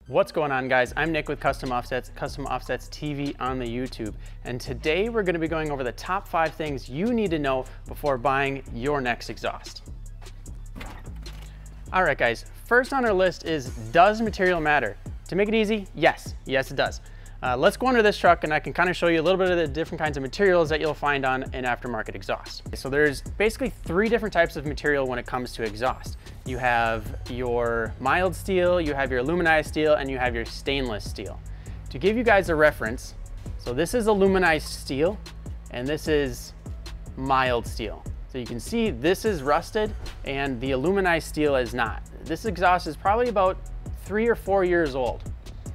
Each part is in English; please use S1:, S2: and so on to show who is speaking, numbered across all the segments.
S1: What's going on, guys? I'm Nick with Custom Offsets TV on the YouTube. And today we're gonna be going over the top 5 things you need to know before buying your next exhaust. All right, guys, first on our list is, does material matter? To make it easy, yes it does. Let's go under this truck and I can kind of show you a little bit of the different kinds of materials that you'll find on an aftermarket exhaust. So there's basically 3 different types of material when it comes to exhaust. You have your mild steel, you have your aluminized steel, and you have your stainless steel. To give you guys a reference, so this is aluminized steel and this is mild steel. So you can see this is rusted and the aluminized steel is not. This exhaust is probably about 3 or 4 years old.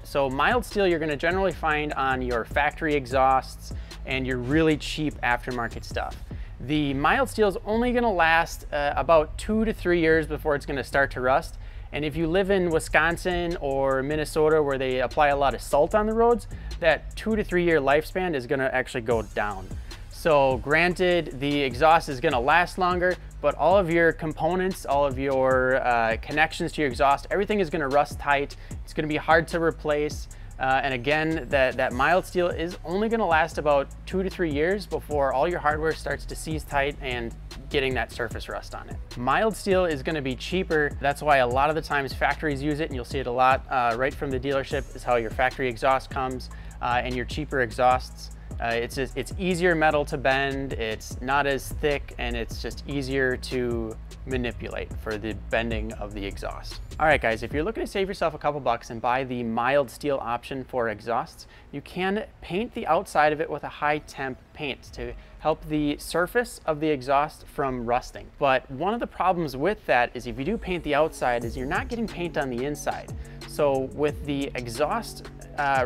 S1: So mild steel you're gonna generally find on your factory exhausts and your really cheap aftermarket stuff. The mild steel is only gonna last about 2 to 3 years before it's gonna start to rust. And if you live in Wisconsin or Minnesota where they apply a lot of salt on the roads, that 2 to 3 year lifespan is gonna actually go down. So granted, the exhaust is gonna last longer, but all of your components, all of your connections to your exhaust, everything is gonna rust tight. It's gonna be hard to replace. And again, that mild steel is only gonna last about 2 to 3 years before all your hardware starts to seize tight and getting that surface rust on it. Mild steel is gonna be cheaper. That's why a lot of the times factories use it, and you'll see it a lot right from the dealership, is how your factory exhaust comes and your cheaper exhausts. It's easier metal to bend, it's not as thick, and it's just easier to manipulate for the bending of the exhaust. All right, guys, if you're looking to save yourself a couple bucks and buy the mild steel option for exhausts, you can paint the outside of it with a high temp paint to help the surface of the exhaust from rusting. But one of the problems with that is if you do paint the outside is you're not getting paint on the inside. So with the exhaust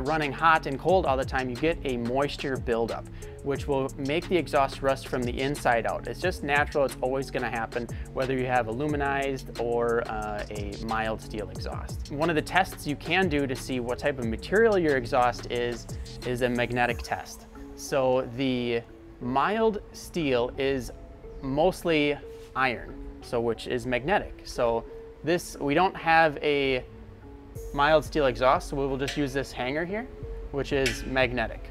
S1: running hot and cold all the time, you get a moisture buildup, which will make the exhaust rust from the inside out. It's just natural, it's always gonna happen, whether you have aluminized or a mild steel exhaust. One of the tests you can do to see what type of material your exhaust is a magnetic test. So the mild steel is mostly iron, so which is magnetic. So this, we don't have a mild steel exhaust, so we will just use this hanger here, which is magnetic.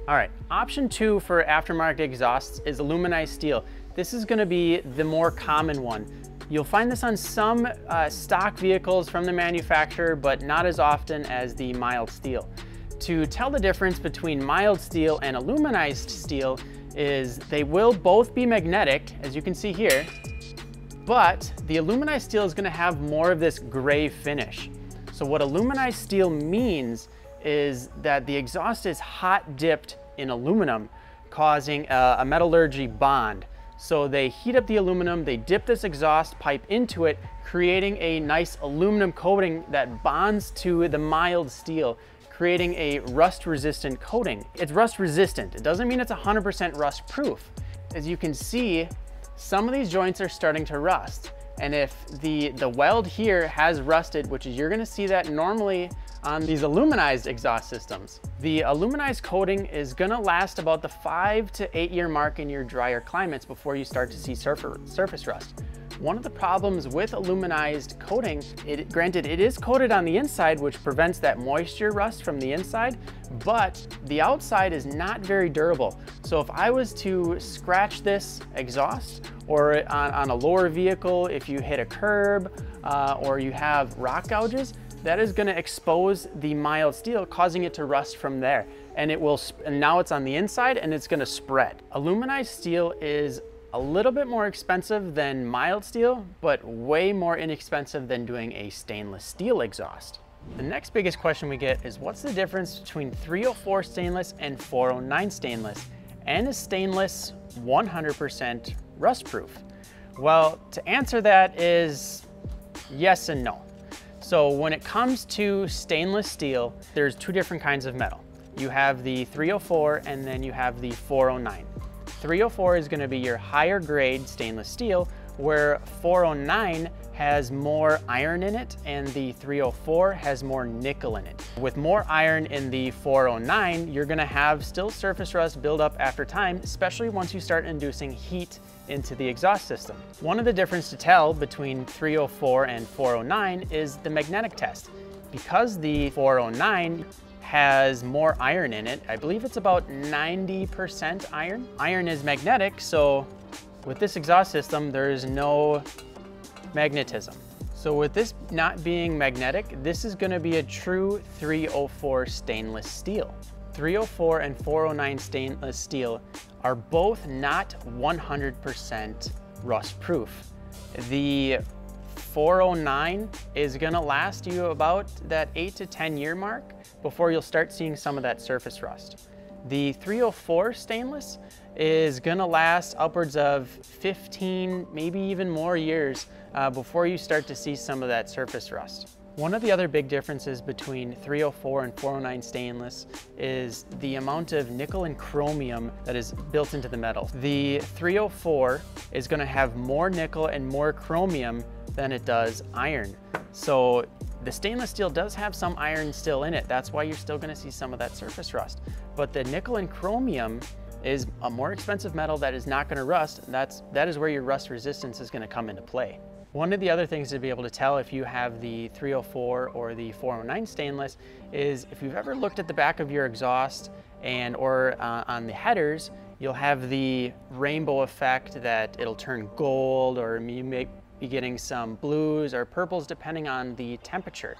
S1: All right, option 2 for aftermarket exhausts is aluminized steel. This is gonna be the more common one. You'll find this on some stock vehicles from the manufacturer, but not as often as the mild steel. To tell the difference between mild steel and aluminized steel is they will both be magnetic, as you can see here, but the aluminized steel is gonna have more of this gray finish. So what aluminized steel means is that the exhaust is hot dipped in aluminum, causing a metallurgy bond. So they heat up the aluminum, they dip this exhaust pipe into it, creating a nice aluminum coating that bonds to the mild steel, creating a rust-resistant coating. It's rust-resistant. It doesn't mean it's 100% rust-proof. As you can see, some of these joints are starting to rust. And if the weld here has rusted, which is, you're gonna see that normally on these aluminized exhaust systems. The aluminized coating is gonna last about the 5 to 8 year mark in your drier climates before you start to see surface rust. One of the problems with aluminized coating, granted it is coated on the inside, which prevents that moisture rust from the inside, but the outside is not very durable. So if I was to scratch this exhaust, or on a lower vehicle, if you hit a curb or you have rock gouges, that is gonna expose the mild steel, causing it to rust from there. And now it's on the inside and it's gonna spread. Aluminized steel is a little bit more expensive than mild steel, but way more inexpensive than doing a stainless steel exhaust. The next biggest question we get is, what's the difference between 304 stainless and 409 stainless? And is stainless 100% rust proof? Well, to answer that is yes and no. So when it comes to stainless steel, there's 2 different kinds of metal. You have the 304 and then you have the 409. 304 is gonna be your higher grade stainless steel, where 409 has more iron in it and the 304 has more nickel in it. With more iron in the 409, you're gonna have still surface rust build up after time, especially once you start inducing heat into the exhaust system. One of the differences to tell between 304 and 409 is the magnetic test. Because the 409 has more iron in it, I believe it's about 90% iron. Iron is magnetic, so with this exhaust system, there is no magnetism. So with this not being magnetic, this is going to be a true 304 stainless steel. 304 and 409 stainless steel are both not 100% rust proof. The 409 is going to last you about that 8 to 10 year mark before you'll start seeing some of that surface rust. The 304 stainless is going to last upwards of 15, maybe even more years before you start to see some of that surface rust. One of the other big differences between 304 and 409 stainless is the amount of nickel and chromium that is built into the metal. The 304 is going to have more nickel and more chromium than it does iron. So the stainless steel does have some iron still in it. That's why you're still going to see some of that surface rust. But the nickel and chromium is a more expensive metal that is not going to rust. That is where your rust resistance is going to come into play. One of the other things to be able to tell if you have the 304 or the 409 stainless is if you've ever looked at the back of your exhaust or on the headers, you'll have the rainbow effect that it'll turn gold, or you may be getting some blues or purples depending on the temperature.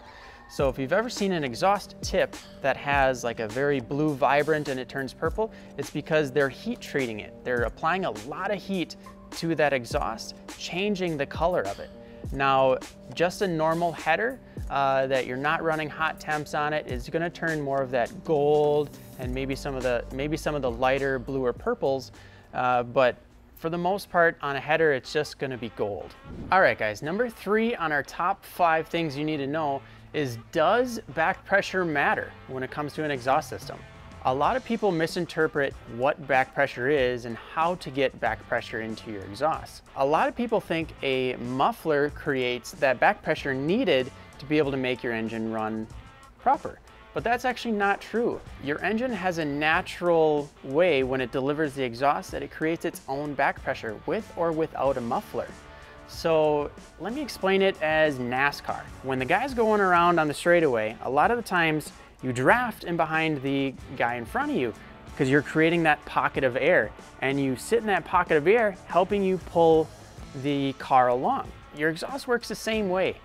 S1: So if you've ever seen an exhaust tip that has like a very blue vibrant and it turns purple, it's because they're heat treating it. They're applying a lot of heat to that exhaust, changing the color of it. Now, just a normal header that you're not running hot temps on it is going to turn more of that gold and maybe some of the lighter blue or purples, but for the most part on a header it's just going to be gold. All right guys, number 3 on our top 5 things you need to know is, does back pressure matter when it comes to an exhaust system? A lot of people misinterpret what back pressure is and how to get back pressure into your exhaust. A lot of people think a muffler creates that back pressure needed to be able to make your engine run proper. But that's actually not true. Your engine has a natural way when it delivers the exhaust that it creates its own back pressure with or without a muffler. So let me explain it as NASCAR. When the guy's going around on the straightaway, a lot of the times you draft in behind the guy in front of you because you're creating that pocket of air, and you sit in that pocket of air helping you pull the car along. Your exhaust works the same way,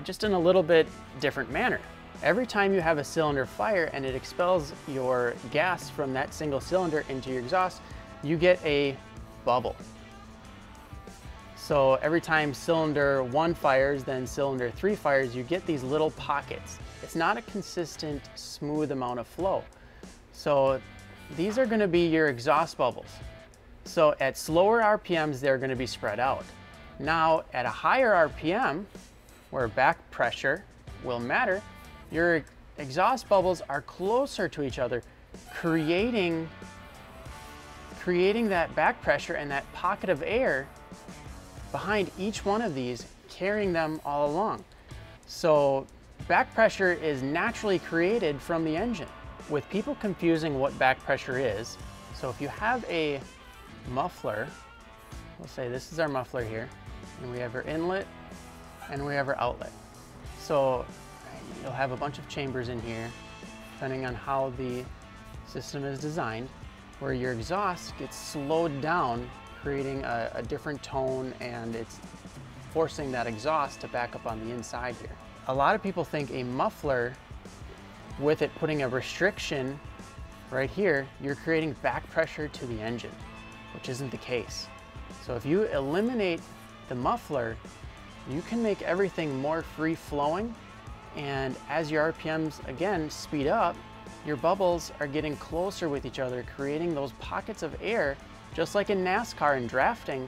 S1: just in a little bit different manner. Every time you have a cylinder fire and it expels your gas from that single cylinder into your exhaust, you get a bubble. So every time cylinder 1 fires, then cylinder 3 fires, you get these little pockets. It's not a consistent, smooth amount of flow. So these are going to be your exhaust bubbles. So at slower RPMs, they're going to be spread out. Now at a higher RPM, where back pressure will matter, your exhaust bubbles are closer to each other, creating that back pressure and that pocket of air behind each one of these, carrying them all along. So back pressure is naturally created from the engine. With people confusing what back pressure is, so if you have a muffler, we'll say this is our muffler here, and we have our inlet and we have our outlet. So you'll have a bunch of chambers in here, depending on how the system is designed, where your exhaust gets slowed down, creating a different tone, and it's forcing that exhaust to back up on the inside here. A lot of people think a muffler, with it putting a restriction right here, you're creating back pressure to the engine, which isn't the case. So if you eliminate the muffler, you can make everything more free-flowing, and as your RPMs again speed up, your bubbles are getting closer with each other, creating those pockets of air, just like in NASCAR and drafting,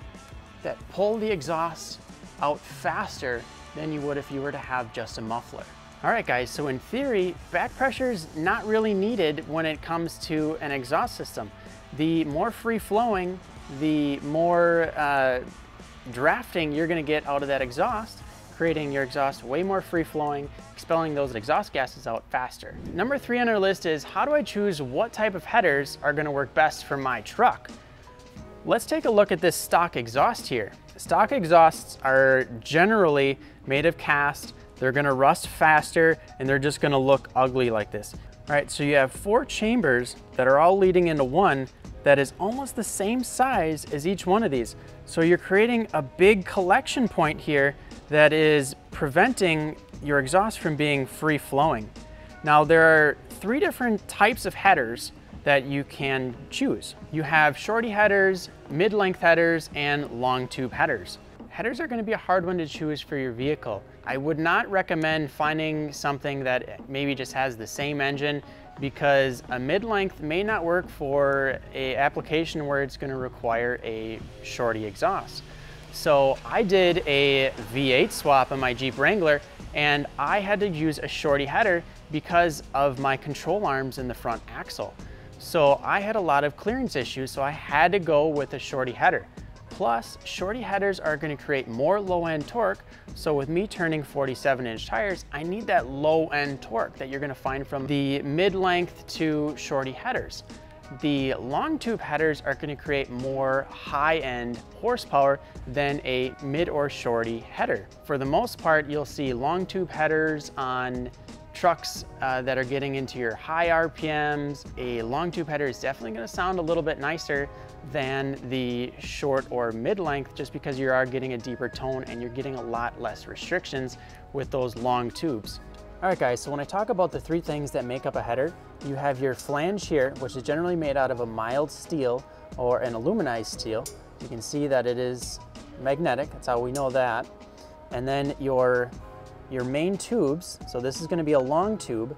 S1: that pull the exhaust out faster than you would if you were to have just a muffler. All right guys, so in theory, back pressure is not really needed when it comes to an exhaust system. The more free-flowing, the more drafting you're gonna get out of that exhaust, creating your exhaust way more free-flowing, expelling those exhaust gases out faster. Number 3 on our list is, how do I choose what type of headers are gonna work best for my truck? Let's take a look at this stock exhaust here. Stock exhausts are generally made of cast. they're gonna rust faster, and they're just gonna look ugly like this. All right, so you have 4 chambers that are all leading into one that is almost the same size as each one of these. So you're creating a big collection point here that is preventing your exhaust from being free flowing. Now there are 3 different types of headers that you can choose. You have shorty headers, mid-length headers, and long tube headers. Headers are going to be a hard one to choose for your vehicle. I would not recommend finding something that maybe just has the same engine, because a mid-length may not work for an application where it's going to require a shorty exhaust. So I did a V8 swap on my Jeep Wrangler, and I had to use a shorty header because of my control arms in the front axle. So I had a lot of clearance issues, so I had to go with a shorty header. Plus, shorty headers are going to create more low-end torque, so with me turning 47-inch tires, I need that low-end torque that you're going to find from the mid-length to shorty headers. The long tube headers are going to create more high-end horsepower than a mid or shorty header. For the most part, you'll see long tube headers on trucks that are getting into your high RPMs. A long tube header is definitely going to sound a little bit nicer than the short or mid-length, just because you are getting a deeper tone and you're getting a lot less restrictions with those long tubes. All right guys, so when I talk about the 3 things that make up a header, you have your flange here, which is generally made out of a mild steel or an aluminized steel. You can see that it is magnetic, that's how we know that. And then your main tubes, so this is going to be a long tube,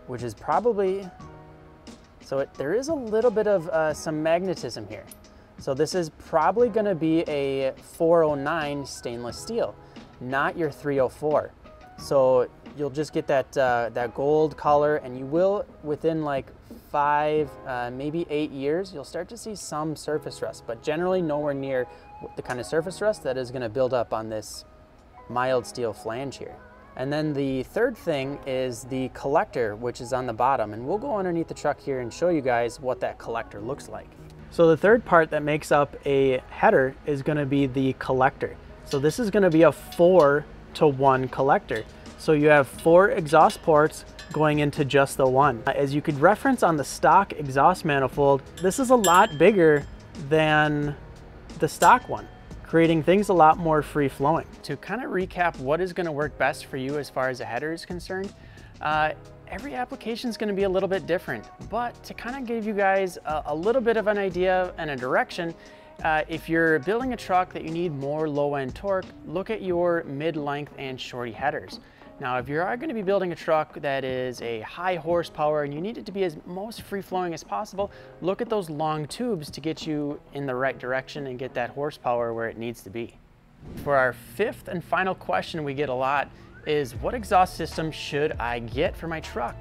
S1: which is probably, so there is a little bit of some magnetism here. So this is probably going to be a 409 stainless steel, not your 304. So you'll just get that gold color, and you will, within like 5, maybe 8 years, you'll start to see some surface rust, but generally nowhere near the kind of surface rust that is going to build up on this mild steel flange here. And then the third thing is the collector, which is on the bottom, and we'll go underneath the truck here and show you guys what that collector looks like. So the third part that makes up a header is going to be the collector. So this is going to be a 4-to-1 collector. So you have 4 exhaust ports going into just the one. As you could reference on the stock exhaust manifold, this is a lot bigger than the stock one, creating things a lot more free flowing. To kind of recap what is going to work best for you as far as a header is concerned, every application is going to be a little bit different, but to kind of give you guys a little bit of an idea and a direction, if you're building a truck that you need more low-end torque, look at your mid-length and shorty headers. Now, if you are going to be building a truck that is a high horsepower and you need it to be as most free-flowing as possible, look at those long tubes to get you in the right direction and get that horsepower where it needs to be. For our 5th and final question we get a lot is, what exhaust system should I get for my truck?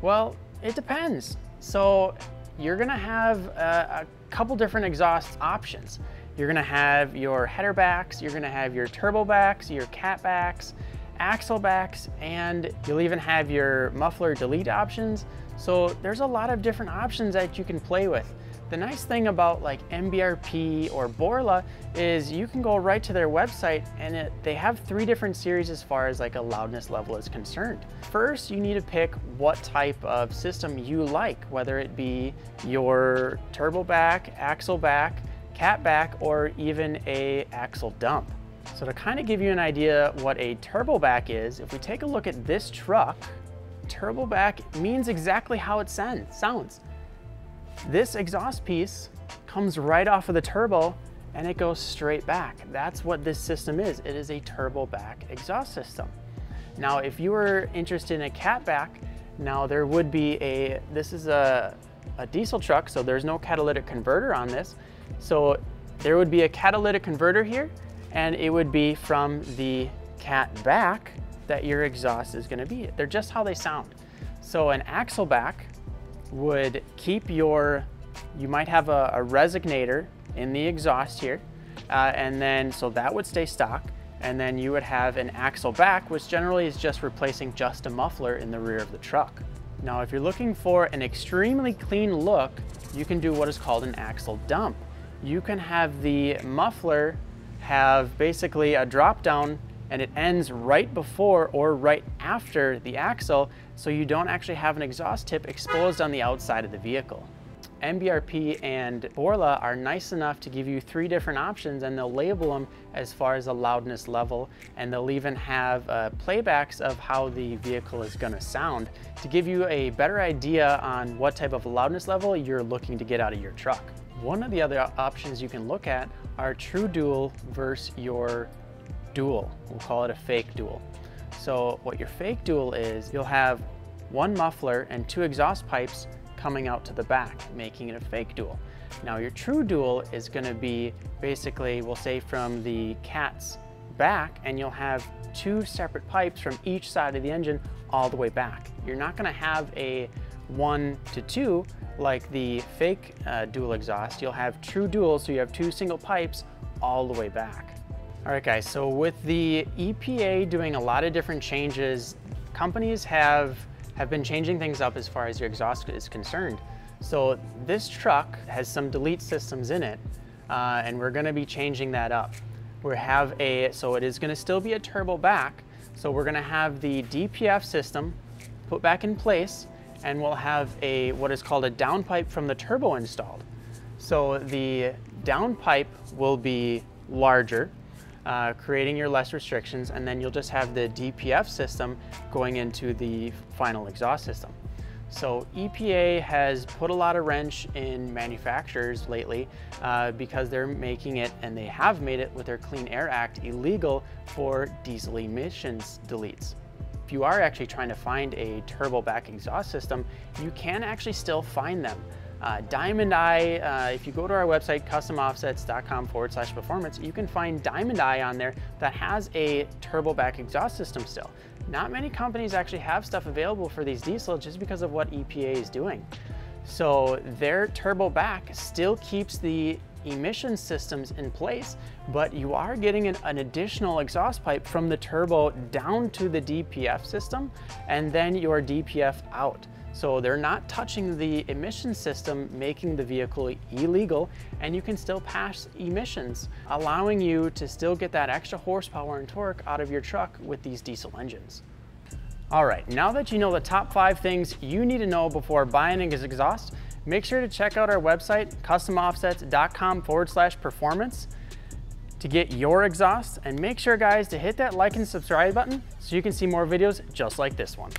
S1: Well, it depends. So you're going to have a couple different exhaust options. You're going to have your header backs, you're going to have your turbo backs, your cat backs, axle backs, and you'll even have your muffler delete options. So there's a lot of different options that you can play with. The nice thing about like MBRP or Borla is you can go right to their website, and they have 3 different series as far as like a loudness level is concerned. First, you need to pick what type of system you like, whether it be your turbo back, axle back, cat back, or even a axle dump. So to kind of give you an idea what a turbo back is, if we take a look at this truck, turbo back means exactly how it sounds. This exhaust piece comes right off of the turbo and it goes straight back. That's what this system is. It is a turbo back exhaust system. Now, if you were interested in a cat back, now there would be this is a diesel truck, so there's no catalytic converter on this. So there would be a catalytic converter here, and it would be from the cat back that your exhaust is going to be. They're just how they sound. So an axle back would keep you might have a resonator in the exhaust here, and then so that would stay stock, and then you would have an axle back, which generally is just replacing just a muffler in the rear of the truck. Now, if you're looking for an extremely clean look, you can do what is called an axle dump. You can have the muffler have basically a drop down, and it ends right before or right after the axle, so you don't actually have an exhaust tip exposed on the outside of the vehicle. MBRP and Borla are nice enough to give you 3 different options, and they'll label them as far as the loudness level, and they'll even have playbacks of how the vehicle is going to sound to give you a better idea on what type of loudness level you're looking to get out of your truck. One of the other options you can look at are true dual versus your dual. We'll call it a fake dual. So what your fake dual is, you'll have 1 muffler and 2 exhaust pipes coming out to the back, making it a fake dual. Now your true dual is going to be basically, we'll say from the cat's back, and you'll have 2 separate pipes from each side of the engine all the way back. You're not going to have a 1 to 2 like the fake dual exhaust. You'll have true dual, so you have 2 single pipes all the way back. All right guys, so with the EPA doing a lot of different changes, companies have been changing things up as far as your exhaust is concerned. So this truck has some delete systems in it, and we're going to be changing that up. So it is going to still be a turbo back, so we're going to have the DPF system put back in place, and we'll have what is called a downpipe from the turbo installed. So the downpipe will be larger, creating your less restrictions, and then you'll just have the DPF system going into the final exhaust system. So EPA has put a lot of wrench in manufacturers lately because they're making it, and they have made it with their Clean Air Act, illegal for diesel emissions deletes. If you are actually trying to find a turbo back exhaust system, you can actually still find them. Diamond Eye, if you go to our website, customoffsets.com/performance, you can find Diamond Eye on there that has a turbo back exhaust system still. Not many companies actually have stuff available for these diesel just because of what EPA is doing. So their turbo back still keeps the emission systems in place, but you are getting an additional exhaust pipe from the turbo down to the DPF system, and then your DPF out. So they're not touching the emission system, making the vehicle illegal, and you can still pass emissions, allowing you to still get that extra horsepower and torque out of your truck with these diesel engines. All right, now that you know the top 5 things you need to know before buying an exhaust, make sure to check out our website, customoffsets.com/performance, to get your exhaust, and make sure guys to hit that like and subscribe button so you can see more videos just like this one.